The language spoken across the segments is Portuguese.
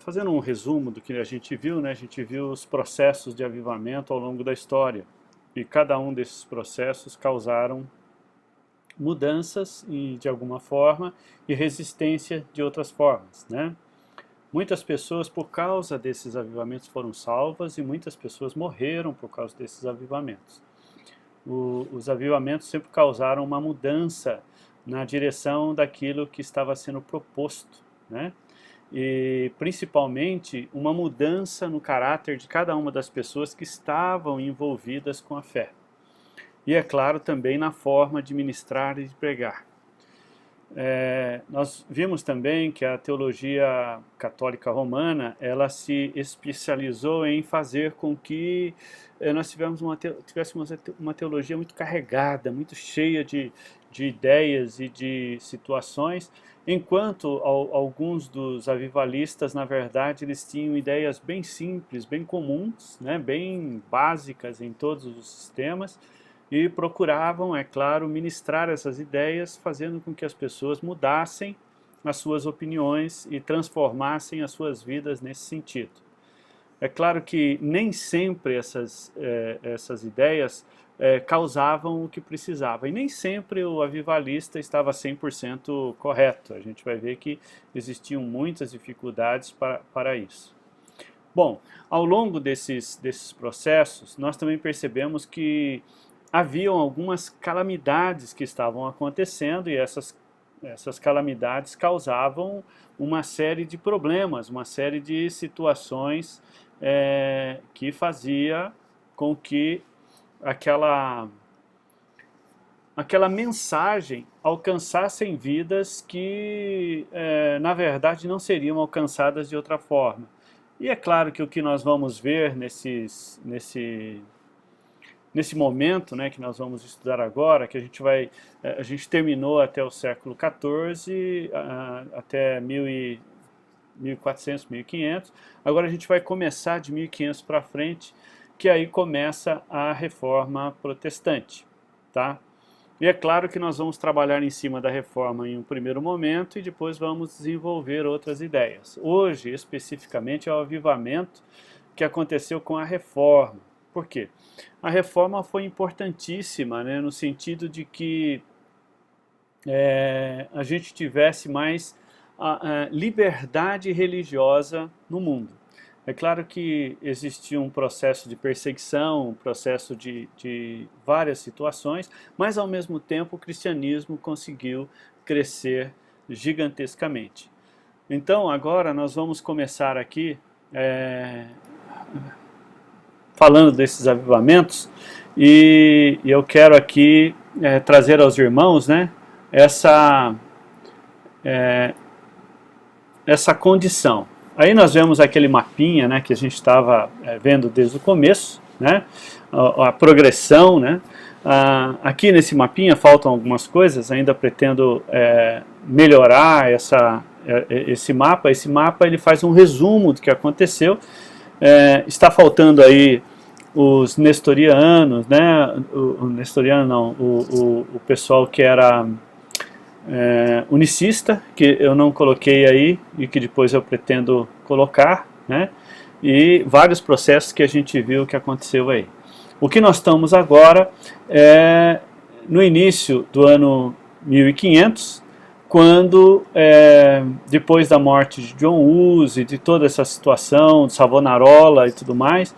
fazendo um resumo do que a gente viu, né? A gente viu os processos de avivamento ao longo da história. E cada um desses processos causaram mudanças de alguma forma e resistência de outras formas, né? Muitas pessoas, por causa desses avivamentos, foram salvas e muitas pessoas morreram por causa desses avivamentos. Os avivamentos sempre causaram uma mudança na direção daquilo que estava sendo proposto, né? E principalmente uma mudança no caráter de cada uma das pessoas que estavam envolvidas com a fé. E é claro também na forma de ministrar e de pregar. Nós vimos também que a teologia católica romana, ela se especializou em fazer com que nós tivéssemos uma teologia muito carregada, muito cheia de ideias e de situações, enquanto alguns dos avivalistas, na verdade, eles tinham ideias bem simples, bem comuns, né, bem básicas em todos os sistemas, e procuravam, é claro, ministrar essas ideias, fazendo com que as pessoas mudassem as suas opiniões e transformassem as suas vidas nesse sentido. É claro que nem sempre essas ideias causavam o que precisava, e nem sempre o avivalista estava 100% correto. A gente vai ver que existiam muitas dificuldades para isso. Bom, ao longo desses processos, nós também percebemos que haviam algumas calamidades que estavam acontecendo e essas calamidades causavam uma série de problemas, uma série de situações que fazia com que aquela mensagem alcançassem vidas que, na verdade, não seriam alcançadas de outra forma. E é claro que o que nós vamos ver nesse momento, né, que nós vamos estudar agora, que a gente terminou até o século XIV, até 1400, 1500, agora a gente vai começar de 1500 para frente, que aí começa a Reforma Protestante, tá? E é claro que nós vamos trabalhar em cima da Reforma em um primeiro momento e depois vamos desenvolver outras ideias. Hoje, especificamente, é o avivamento que aconteceu com a Reforma. Por quê? A Reforma foi importantíssima, né, no sentido de que a gente tivesse mais liberdade religiosa no mundo. É claro que existia um processo de perseguição, um processo de várias situações, mas ao mesmo tempo o cristianismo conseguiu crescer gigantescamente. Então agora nós vamos começar aqui falando desses avivamentos, e eu quero aqui trazer aos irmãos, né, essa condição. Aí nós vemos aquele mapinha, né, que a gente estava vendo desde o começo, né, a progressão, né. Aqui nesse mapinha faltam algumas coisas, ainda pretendo melhorar esse mapa. Esse mapa ele faz um resumo do que aconteceu. Está faltando aí os nestorianos, né, o nestoriano não, o pessoal que era unicista, que eu não coloquei aí e que depois eu pretendo colocar, né, e vários processos que a gente viu que aconteceu aí. O que nós estamos agora é no início do ano 1500, quando, depois da morte de John Hus e de toda essa situação, de Savonarola e tudo mais,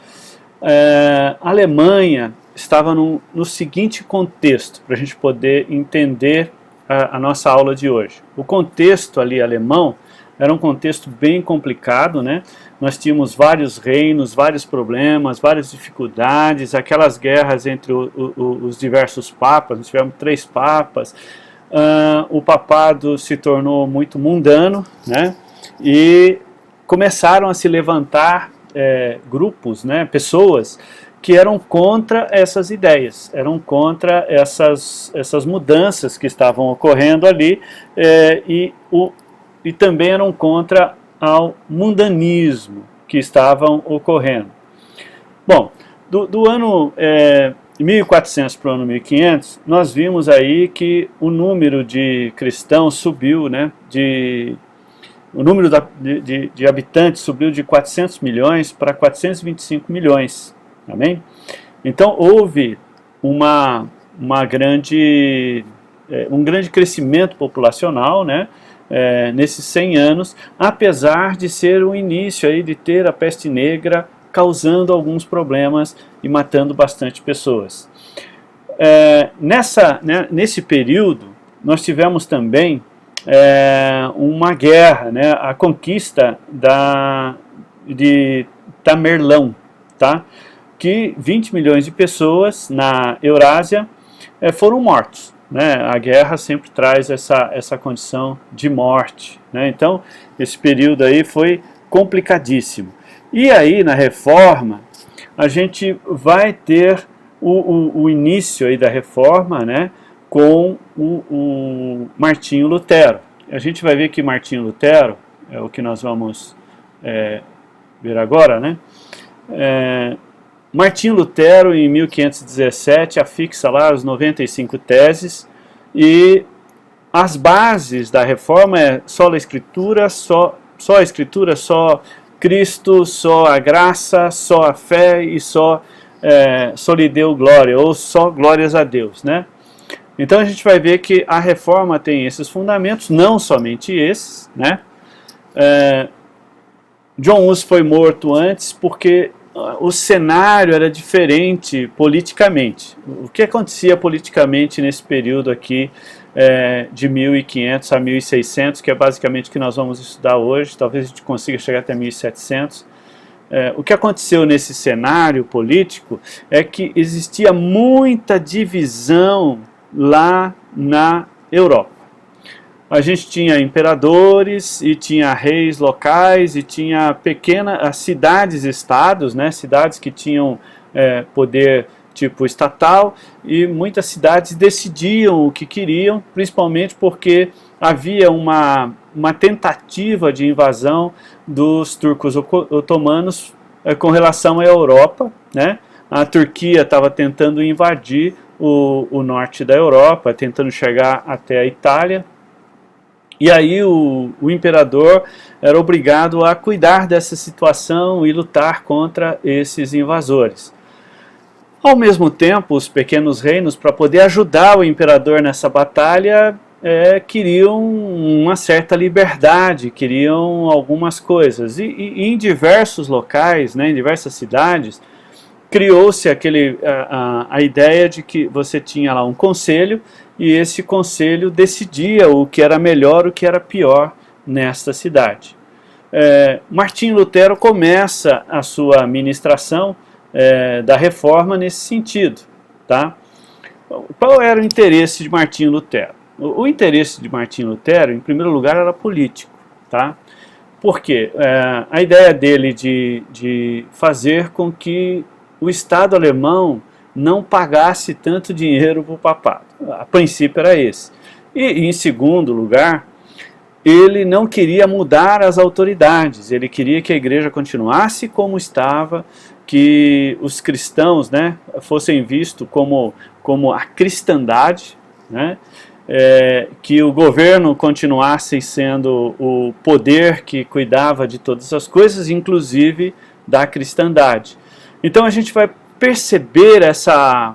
a Alemanha estava no seguinte contexto, para a gente poder entender a nossa aula de hoje. O contexto ali alemão era um contexto bem complicado, né? Nós tínhamos vários reinos, vários problemas, várias dificuldades, aquelas guerras entre os diversos papas. Nós tivemos 3 papas, o papado se tornou muito mundano, né? E começaram a se levantar grupos, né? Pessoas que eram contra essas ideias, eram contra essas mudanças que estavam ocorrendo ali, e também eram contra ao mundanismo que estavam ocorrendo. Bom, do ano 1400 para o ano 1500, nós vimos aí que o número de cristãos subiu, né, de o número de habitantes subiu de 400 milhões para 425 milhões. Amém? Então houve um grande crescimento populacional, né, nesses 100 anos, apesar de ser o início aí de ter a peste negra causando alguns problemas e matando bastante pessoas. Nesse período, nós tivemos também uma guerra, né, a conquista de Tamerlão, tá? Que 20 milhões de pessoas na Eurásia foram mortos. Né? A guerra sempre traz essa condição de morte. Né? Então, esse período aí foi complicadíssimo. E aí, na Reforma, a gente vai ter o início aí da Reforma, né, com o Martinho Lutero. A gente vai ver que Martinho Lutero, é o que nós vamos ver agora, né? Martinho Lutero, em 1517, afixa lá as 95 teses, e as bases da Reforma é só a Escritura, só a Escritura, só Cristo, só a graça, só a fé e só lhe deu glória, ou só glórias a Deus, né? Então a gente vai ver que a Reforma tem esses fundamentos, não somente esses, né? John Hus foi morto antes porque o cenário era diferente politicamente. O que acontecia politicamente nesse período aqui de 1500 a 1600, que é basicamente o que nós vamos estudar hoje, talvez a gente consiga chegar até 1700. O que aconteceu nesse cenário político é que existia muita divisão lá na Europa. A gente tinha imperadores e tinha reis locais e tinha pequenas cidades-estados, né, cidades que tinham poder tipo estatal, e muitas cidades decidiam o que queriam, principalmente porque havia uma tentativa de invasão dos turcos otomanos com relação à Europa, né? A Turquia estava tentando invadir o norte da Europa, tentando chegar até a Itália. E aí o imperador era obrigado a cuidar dessa situação e lutar contra esses invasores. Ao mesmo tempo, os pequenos reinos, para poder ajudar o imperador nessa batalha, queriam uma certa liberdade, queriam algumas coisas. E em diversos locais, né, em diversas cidades, criou-se a ideia de que você tinha lá um conselho, e esse conselho decidia o que era melhor, o que era pior nesta cidade. Martinho Lutero começa a sua ministração da Reforma nesse sentido. Tá? Qual era o interesse de Martinho Lutero? O interesse de Martinho Lutero, em primeiro lugar, era político. Tá? Por quê? A ideia dele de fazer com que o Estado alemão não pagasse tanto dinheiro para o papado. A princípio era esse. E em segundo lugar, ele não queria mudar as autoridades, ele queria que a igreja continuasse como estava, que os cristãos, né, fossem vistos como a cristandade, né, que o governo continuasse sendo o poder que cuidava de todas as coisas, inclusive da cristandade. Então a gente vai perceber essa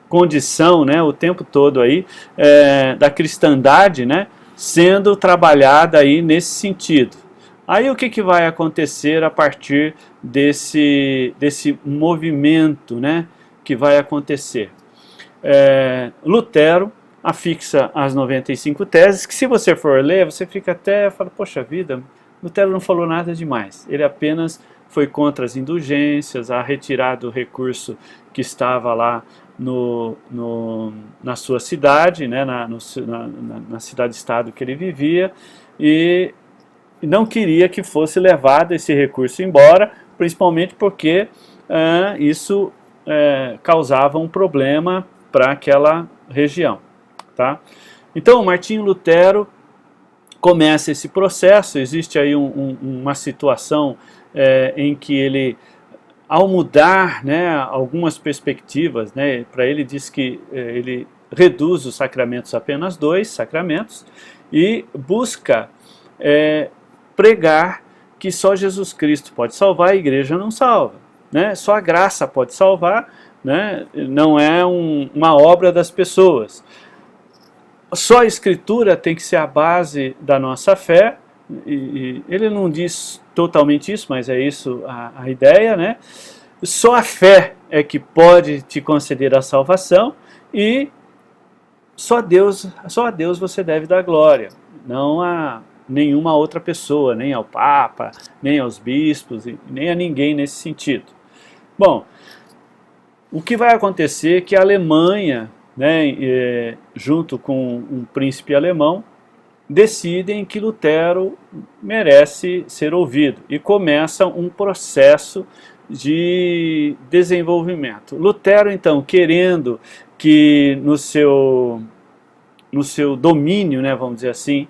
condição, né, o tempo todo aí, da cristandade, né, sendo trabalhada aí nesse sentido. Aí o que vai acontecer a partir desse movimento, né, que vai acontecer? Lutero afixa as 95 teses, que se você for ler, você fica até, fala, poxa vida, Lutero não falou nada demais, ele apenas foi contra as indulgências, a retirar do recurso que estava lá na sua cidade, né, na cidade-estado que ele vivia, e não queria que fosse levado esse recurso embora, principalmente porque isso causava um problema para aquela região. Tá? Então, Martinho Lutero começa esse processo, existe aí uma situação em que ele, ao mudar, né, algumas perspectivas, né, para ele diz que ele reduz os sacramentos a apenas 2 sacramentos e busca pregar que só Jesus Cristo pode salvar, a igreja não salva, né? Só a graça pode salvar, né? Não é uma obra das pessoas. Só a Escritura tem que ser a base da nossa fé, e ele não diz totalmente isso, mas é isso a ideia, né? Só a fé é que pode te conceder a salvação, e só a Deus você deve dar glória, não a nenhuma outra pessoa, nem ao Papa, nem aos bispos, nem a ninguém nesse sentido. Bom, o que vai acontecer é que a Alemanha, né, junto com um príncipe alemão, decidem que Lutero merece ser ouvido e começa um processo de desenvolvimento. Lutero, então, querendo que no seu domínio, né, vamos dizer assim,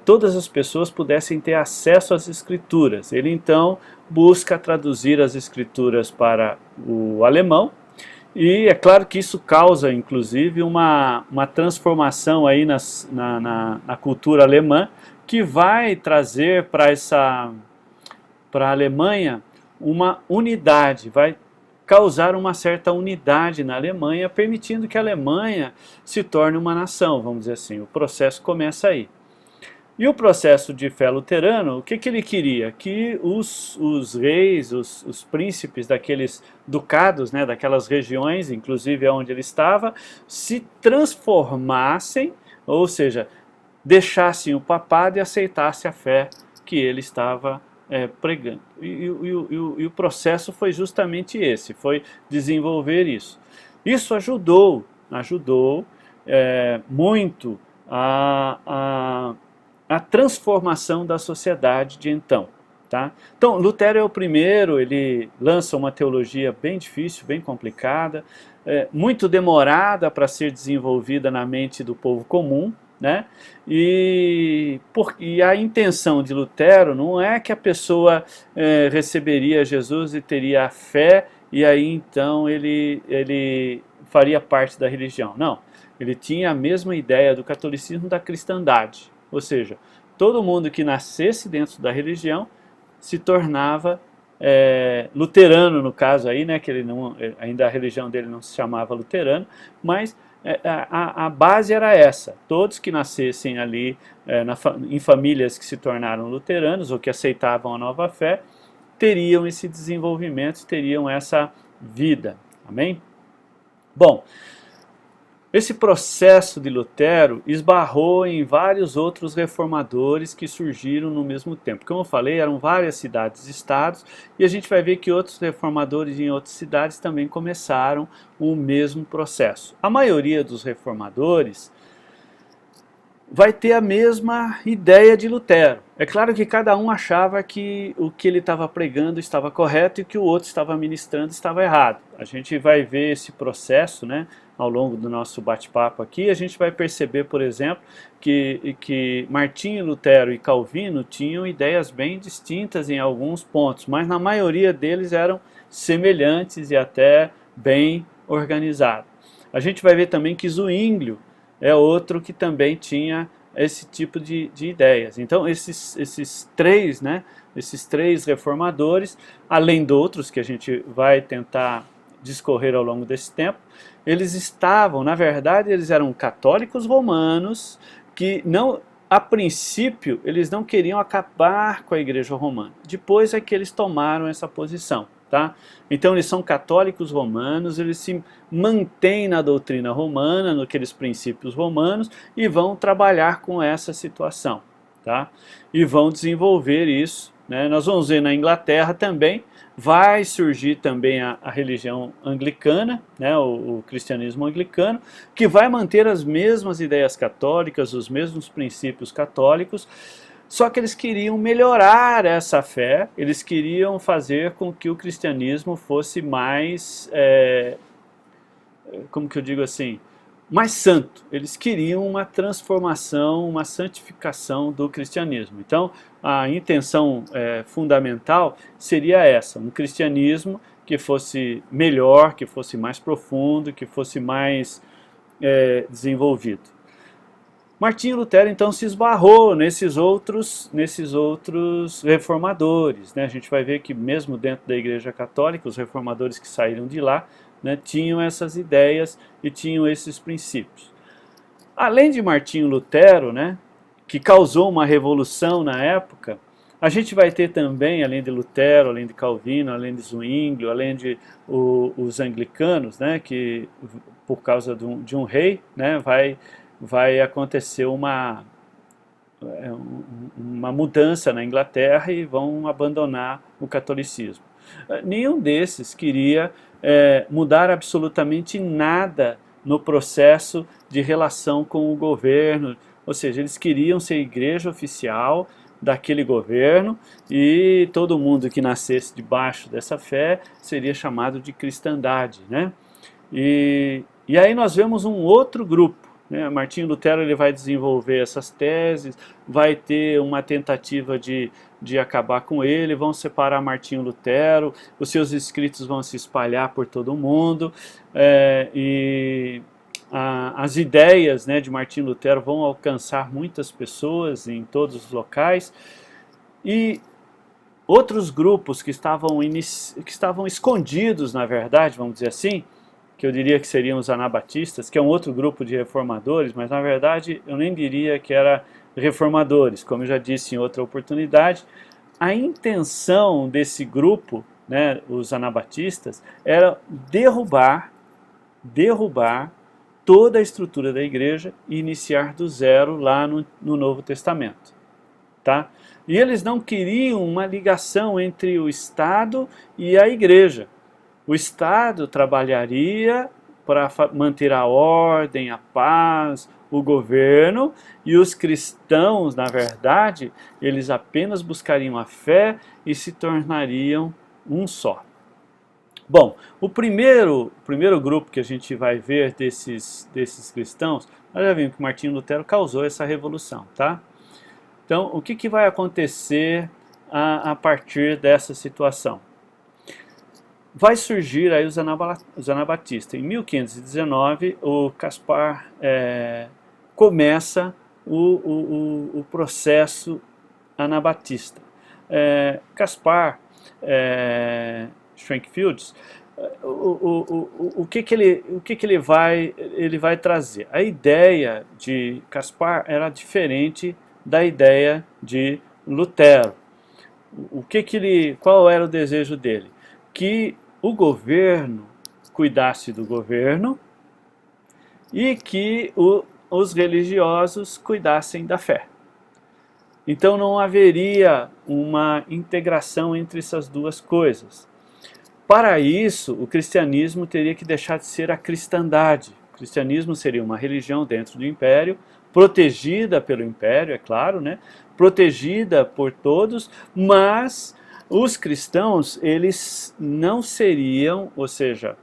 todas as pessoas pudessem ter acesso às escrituras. Ele então busca traduzir as escrituras para o alemão, e é claro que isso causa, inclusive, uma transformação aí na cultura alemã, que vai trazer para a Alemanha uma unidade, vai causar uma certa unidade na Alemanha, permitindo que a Alemanha se torne uma nação, vamos dizer assim. O processo começa aí. E o processo de fé luterano, o que ele queria? Que os reis, os príncipes daqueles ducados, né, daquelas regiões, inclusive onde ele estava, se transformassem, ou seja, deixassem o papado e aceitassem a fé que ele estava pregando. E o processo foi justamente esse, foi desenvolver isso. Isso ajudou muito a transformação da sociedade de então. Tá? Então, Lutero é o primeiro, ele lança uma teologia bem difícil, bem complicada, muito demorada para ser desenvolvida na mente do povo comum, né? E a intenção de Lutero não é que a pessoa receberia Jesus e teria a fé, e aí então ele faria parte da religião. Não, ele tinha a mesma ideia do catolicismo, da cristandade. Ou seja, todo mundo que nascesse dentro da religião se tornava luterano, no caso aí, né, que ele não, ainda a religião dele não se chamava luterano, mas a base era essa. Todos que nascessem ali em famílias que se tornaram luteranos ou que aceitavam a nova fé, teriam esse desenvolvimento, teriam essa vida. Amém? Bom, esse processo de Lutero esbarrou em vários outros reformadores que surgiram no mesmo tempo. Como eu falei, eram várias cidades e estados, e a gente vai ver que outros reformadores em outras cidades também começaram o mesmo processo. A maioria dos reformadores vai ter a mesma ideia de Lutero. É claro que cada um achava que o que ele estava pregando estava correto e que o outro estava ministrando estava errado. A gente vai ver esse processo, né, ao longo do nosso bate-papo aqui. A gente vai perceber, por exemplo, que Martinho Lutero e Calvino tinham ideias bem distintas em alguns pontos, mas na maioria deles eram semelhantes e até bem organizados. A gente vai ver também que Zwinglio é outro que também tinha esse tipo de ideias. Então, esses três reformadores, além de outros que a gente vai tentar discorrer ao longo desse tempo, eles estavam, na verdade, eles eram católicos romanos que não, a princípio, eles não queriam acabar com a Igreja Romana. Depois é que eles tomaram essa posição. Tá? Então eles são católicos romanos, eles se mantêm na doutrina romana, naqueles princípios romanos, e vão trabalhar com essa situação. Tá? E vão desenvolver isso. Né? Nós vamos ver na Inglaterra também, vai surgir também a religião anglicana, né? o cristianismo anglicano, que vai manter as mesmas ideias católicas, os mesmos princípios católicos, só que eles queriam melhorar essa fé, eles queriam fazer com que o cristianismo fosse mais, como que eu digo assim, mais santo. Eles queriam uma transformação, uma santificação do cristianismo. Então, a intenção fundamental seria essa, um cristianismo que fosse melhor, que fosse mais profundo, que fosse mais desenvolvido. Martinho Lutero então se esbarrou nesses outros reformadores, né? A gente vai ver que mesmo dentro da Igreja Católica, os reformadores que saíram de lá, né, tinham essas ideias e tinham esses princípios. Além de Martinho Lutero, né, que causou uma revolução na época, a gente vai ter também, além de Lutero, além de Calvino, além de Zwinglio, além de os anglicanos, né, que por causa de um rei, né, vai acontecer uma mudança na Inglaterra e vão abandonar o catolicismo. Nenhum desses queria mudar absolutamente nada no processo de relação com o governo, ou seja, eles queriam ser igreja oficial daquele governo e todo mundo que nascesse debaixo dessa fé seria chamado de cristandade, né? E aí nós vemos um outro grupo, né? Martinho Lutero ele vai desenvolver essas teses, vai ter uma tentativa de acabar com ele, vão separar Martinho Lutero, os seus escritos vão se espalhar por todo o mundo, e as ideias, né, de Martinho Lutero vão alcançar muitas pessoas em todos os locais, e outros grupos que estavam escondidos, na verdade, vamos dizer assim, que eu diria que seriam os anabatistas, que é um outro grupo de reformadores, mas na verdade eu nem diria que era reformadores, como eu já disse em outra oportunidade. A intenção desse grupo, né, os anabatistas, era derrubar toda a estrutura da igreja e iniciar do zero lá no Novo Testamento. Tá? E eles não queriam uma ligação entre o Estado e a igreja. O Estado trabalharia para manter a ordem, a paz, o governo, e os cristãos, na verdade, eles apenas buscariam a fé e se tornariam um só. Bom, o primeiro grupo que a gente vai ver desses cristãos, nós já vimos que Martinho Lutero causou essa revolução, tá? Então, o que vai acontecer a partir dessa situação? Vai surgir aí os anabatistas. Em 1519, o Caspar começa o processo anabatista. Caspar Schwenkfields, o que ele vai trazer? A ideia de Caspar era diferente da ideia de Lutero. Qual era o desejo dele? Que o governo cuidasse do governo e que os religiosos cuidassem da fé. Então não haveria uma integração entre essas duas coisas. Para isso, o cristianismo teria que deixar de ser a cristandade. O cristianismo seria uma religião dentro do império, protegida pelo império, é claro, né? Protegida por todos, mas os cristãos, eles não seriam, ou seja,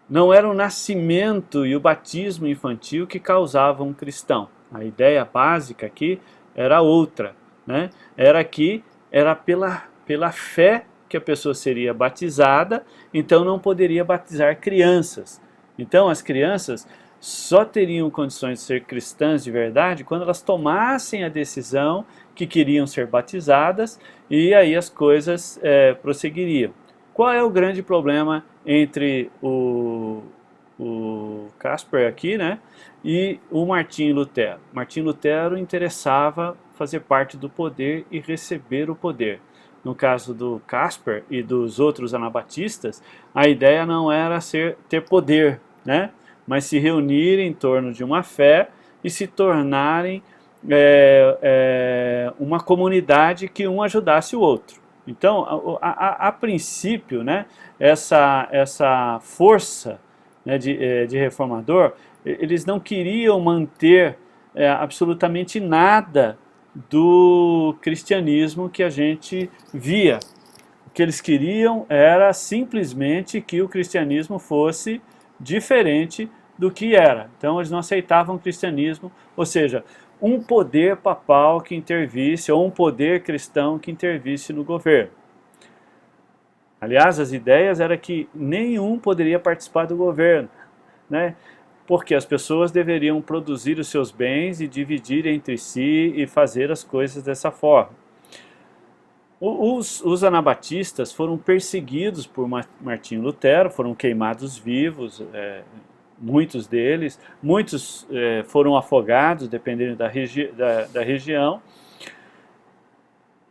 não era o nascimento e o batismo infantil que causavam um cristão. A ideia básica aqui era outra, né? Era pela fé que a pessoa seria batizada, então não poderia batizar crianças. Então as crianças só teriam condições de ser cristãs de verdade quando elas tomassem a decisão que queriam ser batizadas, e aí as coisas prosseguiriam. Qual é o grande problema entre o Caspar aqui, né, e o Martinho Lutero? Martinho Lutero interessava fazer parte do poder e receber o poder. No caso do Caspar e dos outros anabatistas, a ideia não era ter poder, né, mas se reunirem em torno de uma fé e se tornarem uma comunidade que um ajudasse o outro. Então, a princípio, né, essa força, né, de reformador, eles não queriam manter absolutamente nada do cristianismo que a gente via. O que eles queriam era simplesmente que o cristianismo fosse diferente do que era. Então eles não aceitavam o cristianismo, ou seja, um poder papal que intervisse, ou um poder cristão que intervisse no governo. Aliás, as ideias eram que nenhum poderia participar do governo, né? porque as pessoas deveriam produzir os seus bens e dividir entre si e fazer as coisas dessa forma. Os anabatistas foram perseguidos por Martinho Lutero, foram queimados vivos, muitos deles, muitos foram afogados, dependendo da região,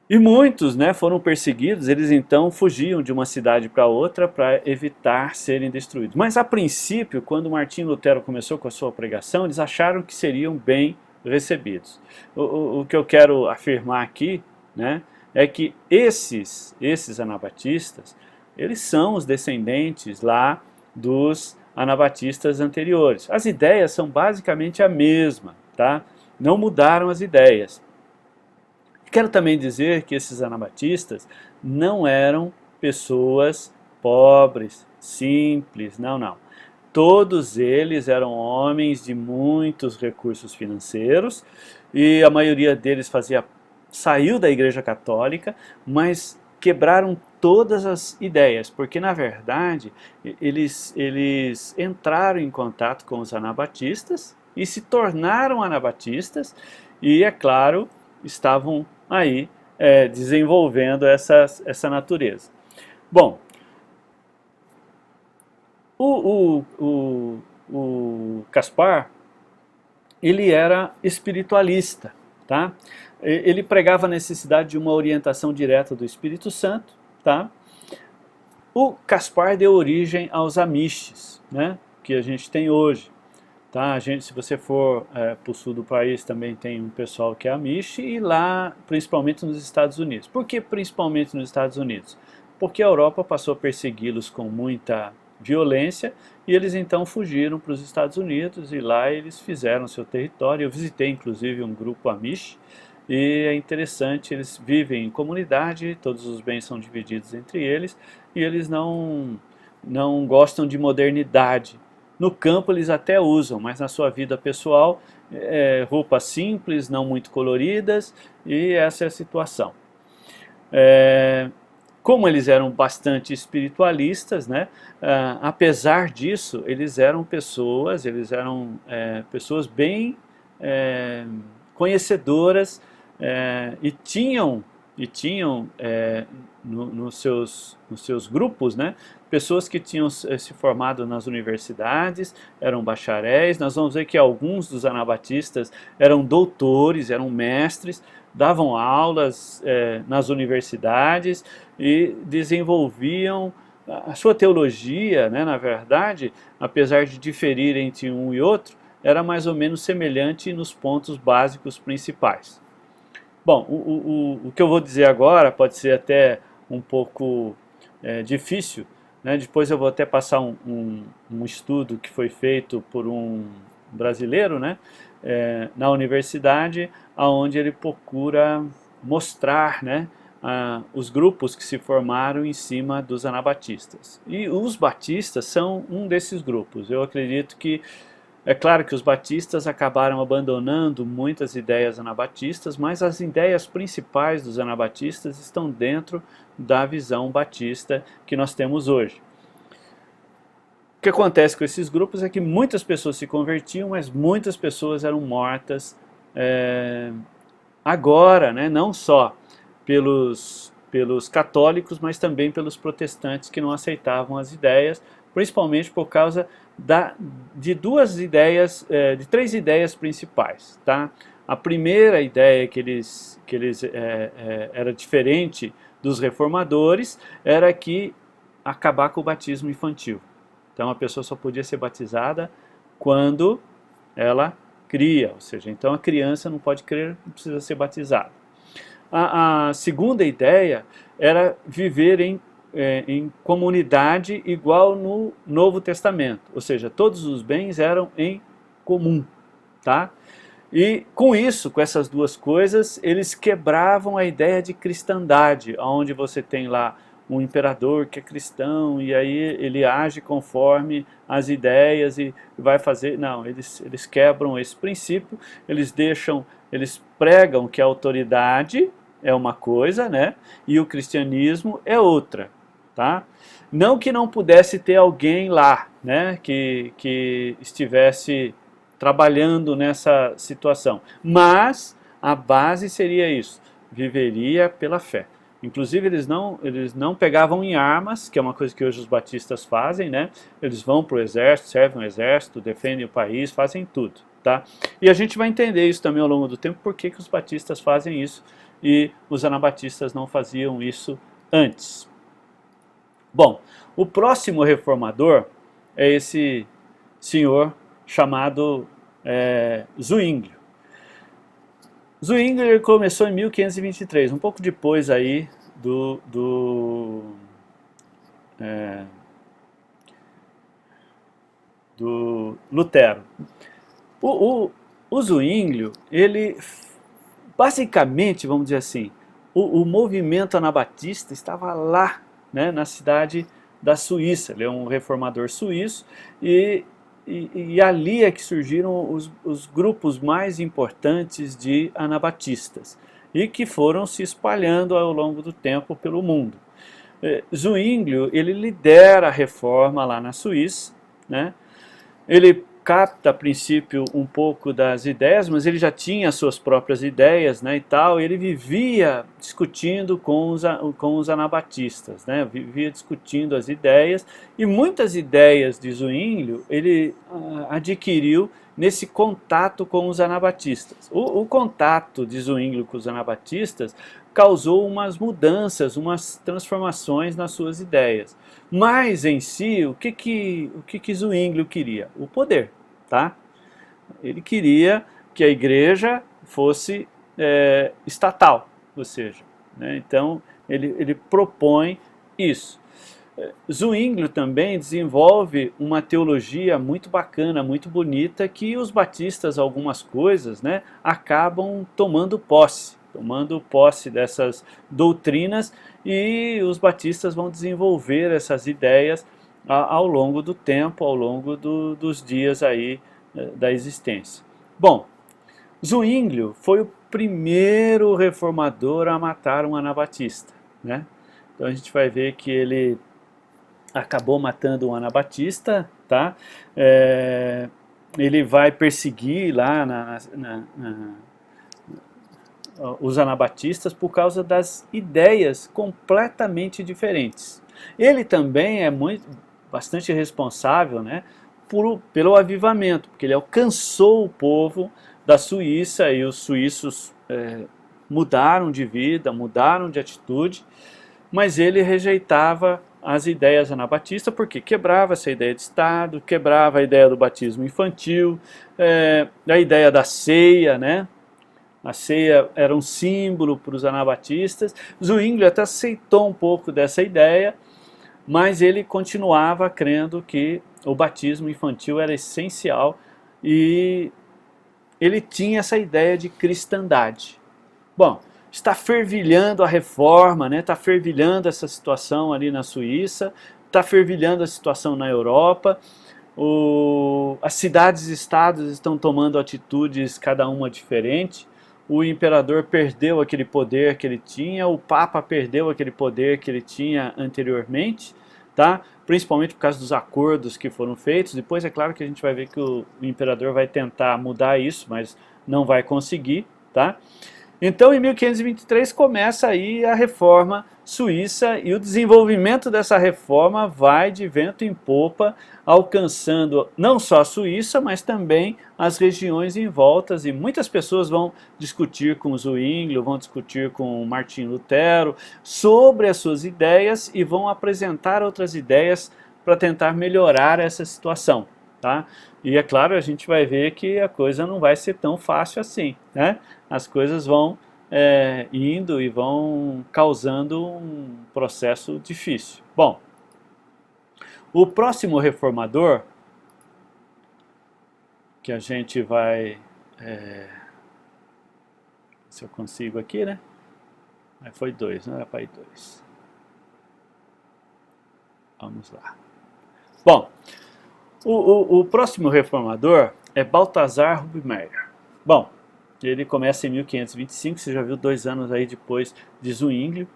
e muitos, né, foram perseguidos. Eles então fugiam de uma cidade para outra para evitar serem destruídos. Mas a princípio, quando Martinho Lutero começou com a sua pregação, eles acharam que seriam bem recebidos. O que eu quero afirmar aqui, né, é que esses anabatistas, eles são os descendentes lá dos anabatistas anteriores. As ideias são basicamente a mesma, tá? Não mudaram as ideias. Quero também dizer que esses anabatistas não eram pessoas pobres, simples, não. Todos eles eram homens de muitos recursos financeiros e a maioria deles saiu da Igreja Católica, mas quebraram todas as ideias, porque na verdade eles entraram em contato com os anabatistas e se tornaram anabatistas e, é claro, estavam aí desenvolvendo essa natureza. Bom, o Caspar, ele era espiritualista, tá? Ele pregava a necessidade de uma orientação direta do Espírito Santo, tá? O Caspar deu origem aos Amishes, né, que a gente tem hoje. Tá? Se você for para o sul do país, também tem um pessoal que é Amish, e lá, principalmente nos Estados Unidos. Por que principalmente nos Estados Unidos? Porque a Europa passou a persegui-los com muita violência, e eles então fugiram para os Estados Unidos, e lá eles fizeram seu território. Eu visitei inclusive um grupo Amish, e é interessante, eles vivem em comunidade, todos os bens são divididos entre eles, e eles não gostam de modernidade. No campo eles até usam, mas na sua vida pessoal, roupas simples, não muito coloridas, e essa é a situação. Como eles eram bastante espiritualistas, né, apesar disso, eles eram pessoas bem conhecedoras, e tinham nos seus grupos, né, pessoas que tinham se formado nas universidades, eram bacharéis. Nós vamos ver que alguns dos anabatistas eram doutores, eram mestres, davam aulas nas universidades e desenvolviam a sua teologia, né, na verdade, apesar de diferir entre um e outro, era mais ou menos semelhante nos pontos básicos principais. Bom, o que eu vou dizer agora pode ser até um pouco difícil, né? Depois eu vou até passar um estudo que foi feito por um brasileiro, né, na universidade, onde ele procura mostrar, né, os grupos que se formaram em cima dos anabatistas. E os batistas são um desses grupos. Eu acredito que é claro que os batistas acabaram abandonando muitas ideias anabatistas, mas as ideias principais dos anabatistas estão dentro da visão batista que nós temos hoje. O que acontece com esses grupos é que muitas pessoas se convertiam, mas muitas pessoas eram mortas agora, né, não só pelos católicos, mas também pelos protestantes que não aceitavam as ideias, principalmente por causa de três ideias principais, tá? A primeira ideia que eles era diferente dos reformadores era que acabar com o batismo infantil. Então a pessoa só podia ser batizada quando ela cria, ou seja, então a criança não pode crer, não precisa ser batizada. A segunda ideia era viver em comunidade igual no Novo Testamento, ou seja, todos os bens eram em comum, tá? E com isso, com essas duas coisas, eles quebravam a ideia de cristandade, onde você tem lá um imperador que é cristão e aí ele age conforme as ideias e vai fazer. Não, eles quebram esse princípio, eles pregam que a autoridade é uma coisa, né, e o cristianismo é outra. tá? Não que não pudesse ter alguém lá, né, que estivesse trabalhando nessa situação, mas a base seria isso, viveria pela fé. Inclusive eles não pegavam em armas, que é uma coisa que hoje os batistas fazem, né? Eles vão para o exército, servem o exército, defendem o país, fazem tudo, tá? E a gente vai entender isso também ao longo do tempo, por que os batistas fazem isso e os anabatistas não faziam isso antes. Bom, o próximo reformador é esse senhor chamado Zwinglio. Zwinglio começou em 1523, um pouco depois aí do Lutero. O Zwinglio, ele basicamente, vamos dizer assim, o movimento anabatista estava lá, né, na cidade da Suíça. Ele é um reformador suíço e ali é que surgiram os grupos mais importantes de anabatistas e que foram se espalhando ao longo do tempo pelo mundo. Zwinglio, ele lidera a reforma lá na Suíça, né? Ele capta a princípio um pouco das ideias, mas ele já tinha as suas próprias ideias, né, e tal, e ele vivia discutindo com os anabatistas, né, vivia discutindo as ideias, e muitas ideias de Zwinglio ele adquiriu nesse contato com os anabatistas. O contato de Zwinglio com os anabatistas causou umas mudanças, umas transformações nas suas ideias. Mas em si, o que Zwinglio queria? O poder, tá? Ele queria que a igreja fosse estatal, ou seja, né? Então ele propõe isso. Zwinglio também desenvolve uma teologia muito bacana, muito bonita, que os batistas, algumas coisas, né, acabam tomando posse dessas doutrinas, e os batistas vão desenvolver essas ideias ao longo do tempo, ao longo dos dias aí da existência. Bom, Zwinglio foi o primeiro reformador a matar um anabatista, né? Então a gente vai ver que ele acabou matando um anabatista, tá? Ele vai perseguir lá os anabatistas por causa das ideias completamente diferentes. Ele também é bastante responsável, né, pelo avivamento, porque ele alcançou o povo da Suíça, e os suíços mudaram de vida, mudaram de atitude, mas ele rejeitava as ideias anabatistas, porque quebrava essa ideia de Estado, quebrava a ideia do batismo infantil, a ideia da ceia, né? A ceia era um símbolo para os anabatistas. Zwinglio até aceitou um pouco dessa ideia, mas ele continuava crendo que o batismo infantil era essencial, e ele tinha essa ideia de cristandade. Bom, está fervilhando a reforma, né? Está fervilhando essa situação ali na Suíça, está fervilhando a situação na Europa. As cidades e estados estão tomando atitudes, cada uma diferente. O imperador perdeu aquele poder que ele tinha, o Papa perdeu aquele poder que ele tinha anteriormente, tá? Principalmente por causa dos acordos que foram feitos. Depois é claro que a gente vai ver que o imperador vai tentar mudar isso, mas não vai conseguir, tá? Então, em 1523 começa aí a reforma suíça, e o desenvolvimento dessa reforma vai de vento em popa, alcançando não só a Suíça, mas também as regiões em voltas, e muitas pessoas vão discutir com Zwinglio, vão discutir com Martim Lutero sobre as suas ideias, e vão apresentar outras ideias para tentar melhorar essa situação, tá? E é claro, a gente vai ver que a coisa não vai ser tão fácil assim, né? As coisas vão indo e vão causando um processo difícil. Bom, o próximo reformador que a gente vai... se eu consigo aqui, né? Foi 2, não era para ir 2. Vamos lá. Bom, o próximo reformador é Balthasar Rubmeier. Bom, ele começa em 1525, você já viu 2 anos aí depois de Zwinglio,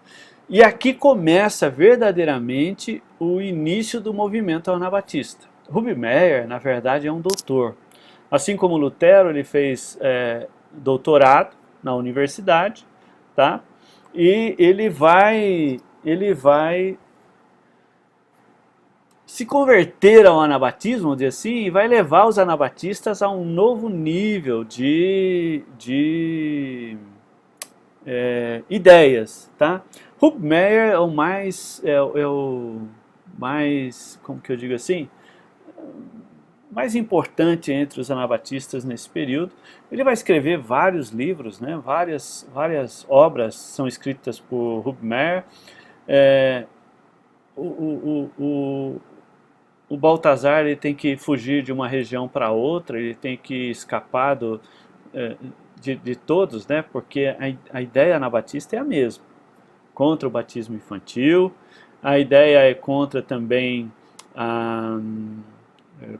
E aqui começa verdadeiramente o início do movimento anabatista. Rubem Meyer, na verdade, é um doutor. Assim como Lutero, ele fez doutorado na universidade, tá? E ele vai se converter ao anabatismo, vamos dizer assim, e vai levar os anabatistas a um novo nível de ideias, tá? Rubem Meyer é o mais, como que eu digo assim, mais importante entre os anabatistas nesse período. Ele vai escrever vários livros, né? Várias obras são escritas por Rubem Meyer. É, o, o, o, o Baltazar ele tem que fugir de uma região para outra, ele tem que escapar de todos, né? Porque a ideia anabatista é a mesma, contra o batismo infantil, a ideia é contra também a,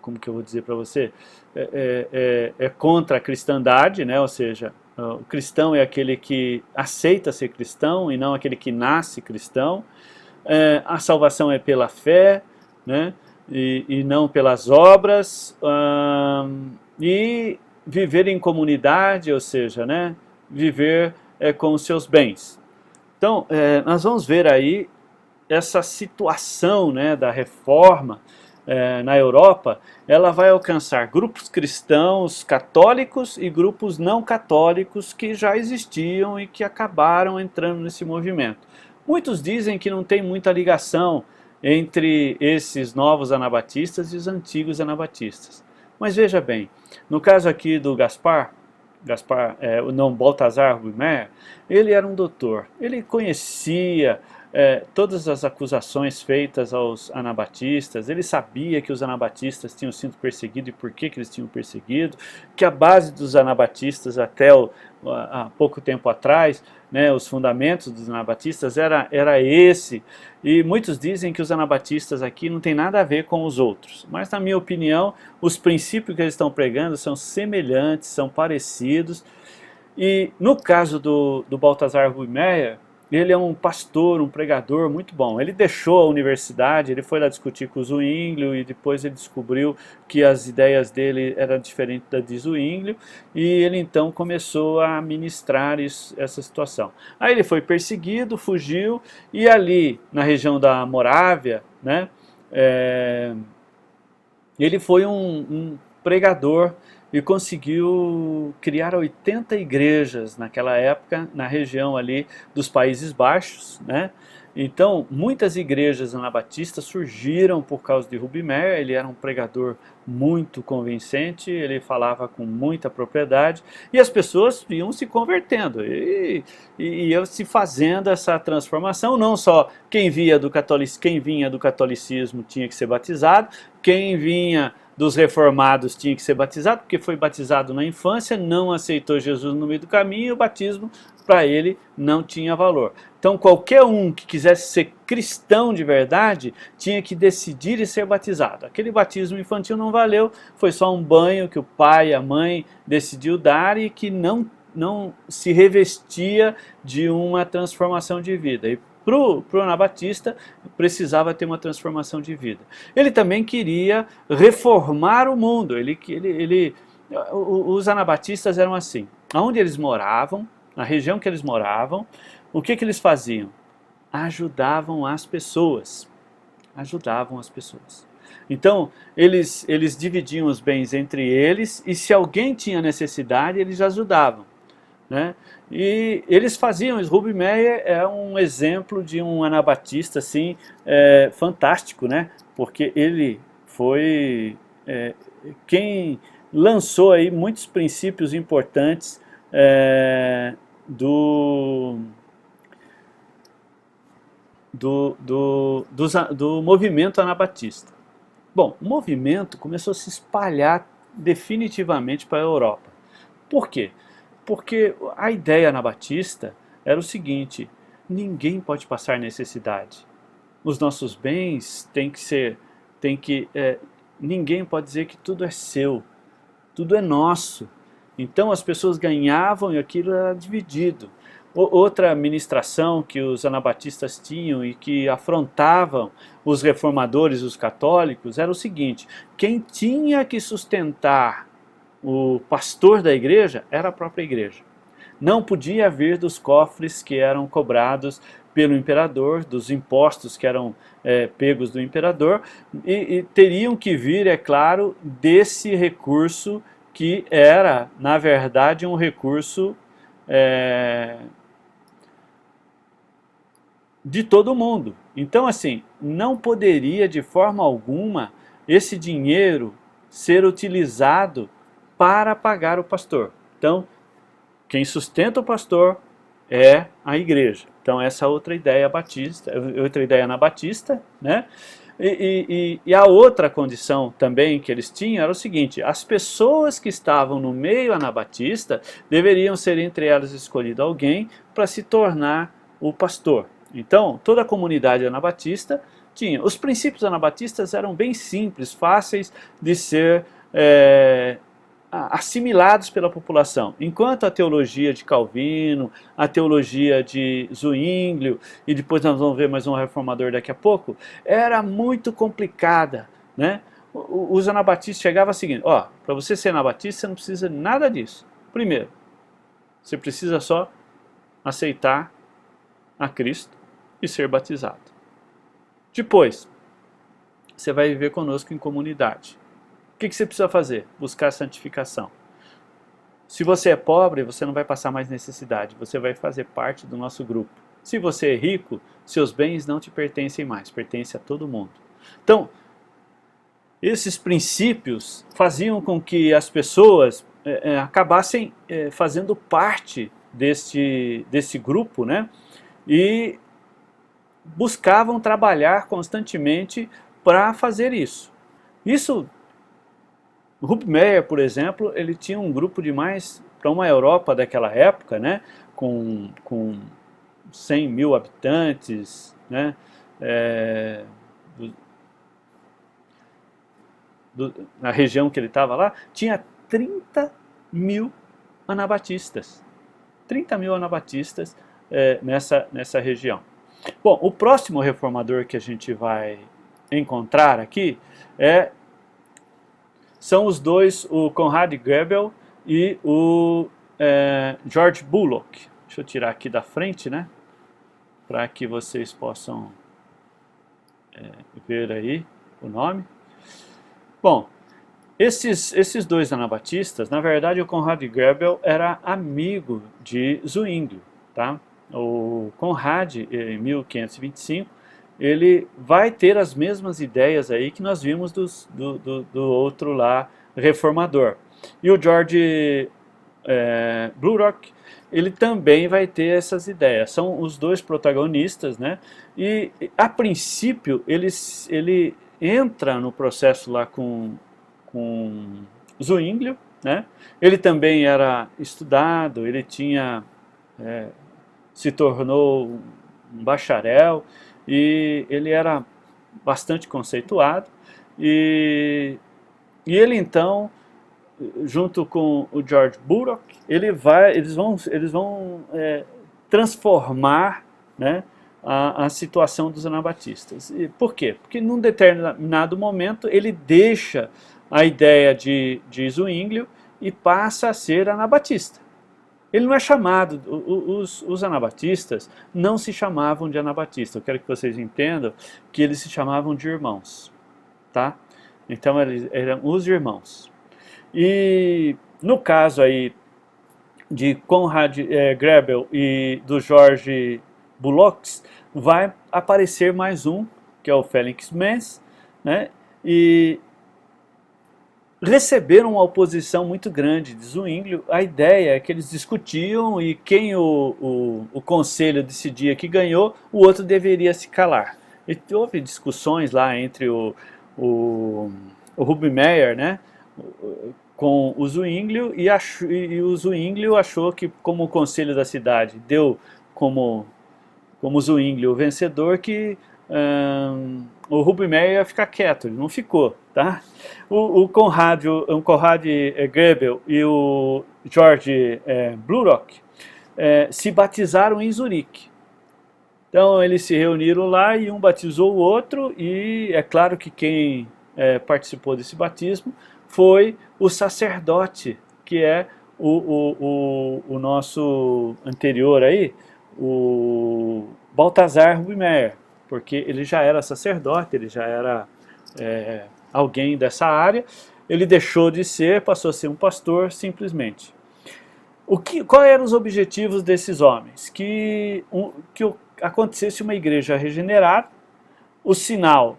como que eu vou dizer para você, é contra a cristandade, né? Ou seja, o cristão é aquele que aceita ser cristão e não aquele que nasce cristão. A salvação é pela fé, né? E não pelas obras, e viver em comunidade, ou seja, né? Viver com os seus bens. Então, nós vamos ver aí essa situação, né, da reforma na Europa, ela vai alcançar grupos cristãos católicos e grupos não católicos que já existiam e que acabaram entrando nesse movimento. Muitos dizem que não tem muita ligação entre esses novos anabatistas e os antigos anabatistas. Mas veja bem, no caso aqui do Gaspar, não, Baltazar Rubem Meyer, ele era um doutor, ele conhecia todas as acusações feitas aos anabatistas, ele sabia que os anabatistas tinham sido perseguidos e por que eles tinham perseguido, que a base dos anabatistas até há pouco tempo atrás, né, os fundamentos dos anabatistas era esse, e muitos dizem que os anabatistas aqui não tem nada a ver com os outros, mas na minha opinião, os princípios que eles estão pregando são semelhantes, são parecidos, e no caso do Baltazar Rubem Meyer, ele é um pastor, um pregador muito bom. Ele deixou a universidade, ele foi lá discutir com o Zwinglio e depois ele descobriu que as ideias dele eram diferentes das de Zwinglio e ele então começou a ministrar essa situação. Aí ele foi perseguido, fugiu e ali na região da Morávia, né, ele foi um pregador e conseguiu criar 80 igrejas naquela época, na região ali dos Países Baixos, né? Então, muitas igrejas anabatistas surgiram por causa de Rubem Meyer, ele era um pregador muito convincente, ele falava com muita propriedade, e as pessoas iam se convertendo, e iam se fazendo essa transformação, não só quem vinha do catolicismo tinha que ser batizado, quem vinha dos reformados tinha que ser batizado, porque foi batizado na infância, não aceitou Jesus no meio do caminho, e o batismo para ele não tinha valor. Então qualquer um que quisesse ser cristão de verdade, tinha que decidir e ser batizado. Aquele batismo infantil não valeu, foi só um banho que o pai e a mãe decidiu dar e que não se revestia de uma transformação de vida. E para o anabatista precisava ter uma transformação de vida. Ele também queria reformar o mundo. Os anabatistas eram assim, onde eles moravam, na região que eles moravam, o que eles faziam? Ajudavam as pessoas. Ajudavam as pessoas. Então, eles dividiam os bens entre eles e se alguém tinha necessidade, eles ajudavam, né? E eles faziam, Rubem Meyer é um exemplo de um anabatista assim, fantástico, né? Porque ele foi quem lançou aí muitos princípios importantes do movimento anabatista. Bom, o movimento começou a se espalhar definitivamente para a Europa. Por quê? Porque a ideia anabatista era o seguinte: ninguém pode passar necessidade. Os nossos bens ninguém pode dizer que tudo é seu, tudo é nosso. Então as pessoas ganhavam e aquilo era dividido. Outra ministração que os anabatistas tinham e que afrontavam os reformadores, os católicos, era o seguinte: quem tinha que sustentar o pastor da igreja era a própria igreja. Não podia vir dos cofres que eram cobrados pelo imperador, dos impostos que eram pegos do imperador, e teriam que vir, é claro, desse recurso que era, na verdade, um recurso de todo mundo. Então, assim, não poderia de forma alguma esse dinheiro ser utilizado para pagar o pastor. Então, quem sustenta o pastor é a igreja. Então, essa outra ideia batista, outra ideia anabatista, né? E a outra condição também que eles tinham era o seguinte: as pessoas que estavam no meio anabatista deveriam ser entre elas escolhido alguém para se tornar o pastor. Então, toda a comunidade anabatista tinha. Os princípios anabatistas eram bem simples, fáceis de ser assimilados pela população. Enquanto a teologia de Calvino, a teologia de Zwinglio, e depois nós vamos ver mais um reformador daqui a pouco, era muito complicada, né? Os anabatistas chegavam assim: ó, para você ser anabatista você não precisa de nada disso. Primeiro, você precisa só aceitar a Cristo e ser batizado. Depois, você vai viver conosco em comunidade. O que você precisa fazer? Buscar santificação. Se você é pobre, você não vai passar mais necessidade, você vai fazer parte do nosso grupo. Se você é rico, seus bens não te pertencem mais, pertencem a todo mundo. Então, esses princípios faziam com que as pessoas acabassem fazendo parte desse grupo, né? E buscavam trabalhar constantemente para fazer isso. Rub Meyer, por exemplo, ele tinha um grupo de mais para uma Europa daquela época, né, com 100 mil habitantes, né, na região que ele estava lá, tinha 30 mil anabatistas. 30 mil anabatistas nessa região. Bom, o próximo reformador que a gente vai encontrar aqui são os dois, o Conrad Grebel e o George Bullock. Deixa eu tirar aqui da frente, né, para que vocês possam ver aí o nome. Bom, esses dois anabatistas, na verdade o Conrad Grebel era amigo de Zwinglio, tá? O Conrad, em 1525, ele vai ter as mesmas ideias aí que nós vimos do outro lá, reformador. E o George Bullock, ele também vai ter essas ideias. São os dois protagonistas, né? E a princípio ele entra no processo lá com Zwinglio, né? Ele também era estudado, ele tinha se tornou um bacharel e ele era bastante conceituado, e ele então, junto com o George Bullock, eles vão transformar, né, a situação dos anabatistas. E por quê? Porque num determinado momento ele deixa a ideia de Zwinglio e passa a ser anabatista. Ele não é chamado, os anabatistas não se chamavam de anabatista. Eu quero que vocês entendam que eles se chamavam de irmãos, tá? Então eles eram os irmãos. E no caso aí de Conrad Grebel e do George Bullock, vai aparecer mais um, que é o Felix Menz, né? E receberam uma oposição muito grande de Zwinglio. A ideia é que eles discutiam e quem o conselho decidia que ganhou, o outro deveria se calar. E houve discussões lá entre o Rub Meyer, né, com o Zwinglio, e o Zwinglio achou que, como o conselho da cidade deu como Zwinglio o vencedor, que o Rub Meyer ia ficar quieto. Ele não ficou, tá? O Conrad Grebel e o George Bullock se batizaram em Zurique. Então eles se reuniram lá e um batizou o outro, e é claro que quem participou desse batismo foi o sacerdote, que é o nosso anterior aí, o Baltazar Rubinmeyer, porque ele já era sacerdote, ele já era alguém dessa área, ele deixou de ser, passou a ser um pastor simplesmente. Quais eram os objetivos desses homens? Que acontecesse uma igreja regenerada, o sinal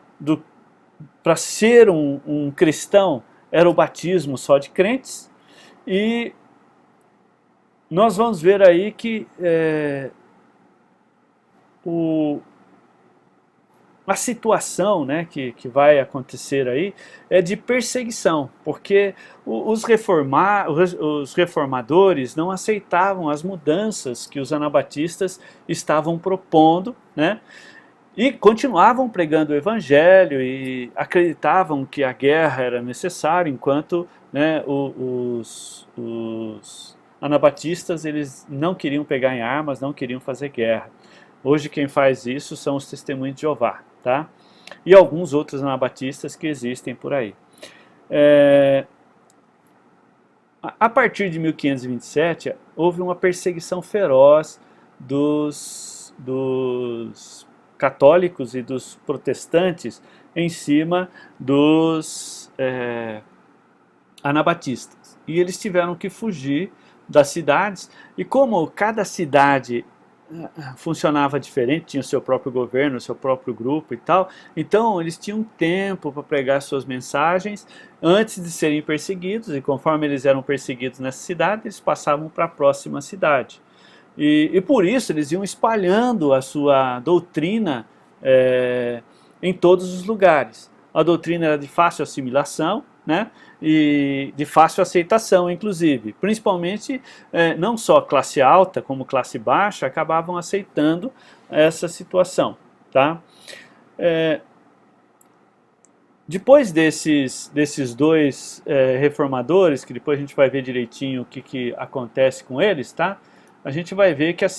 para ser um cristão era o batismo só de crentes, e nós vamos ver aí que a situação, né, que vai acontecer aí é de perseguição, porque os reformadores não aceitavam as mudanças que os anabatistas estavam propondo, né, e continuavam pregando o evangelho e acreditavam que a guerra era necessária, enquanto, né, os anabatistas eles não queriam pegar em armas, não queriam fazer guerra. Hoje quem faz isso são os testemunhos de Jeová, tá? E alguns outros anabatistas que existem por aí. A partir de 1527 houve uma perseguição feroz dos católicos e dos protestantes em cima dos anabatistas. E eles tiveram que fugir das cidades, e como cada cidade funcionava diferente, tinha o seu próprio governo, o seu próprio grupo e tal, então eles tinham tempo para pregar suas mensagens antes de serem perseguidos, e conforme eles eram perseguidos nessa cidade, eles passavam para a próxima cidade. E por isso eles iam espalhando a sua doutrina em todos os lugares. A doutrina era de fácil assimilação, né, e de fácil aceitação, inclusive. Principalmente, não só classe alta, como classe baixa, acabavam aceitando essa situação. Tá? Depois desses dois reformadores, que depois a gente vai ver direitinho o que acontece com eles, tá? A gente vai ver que a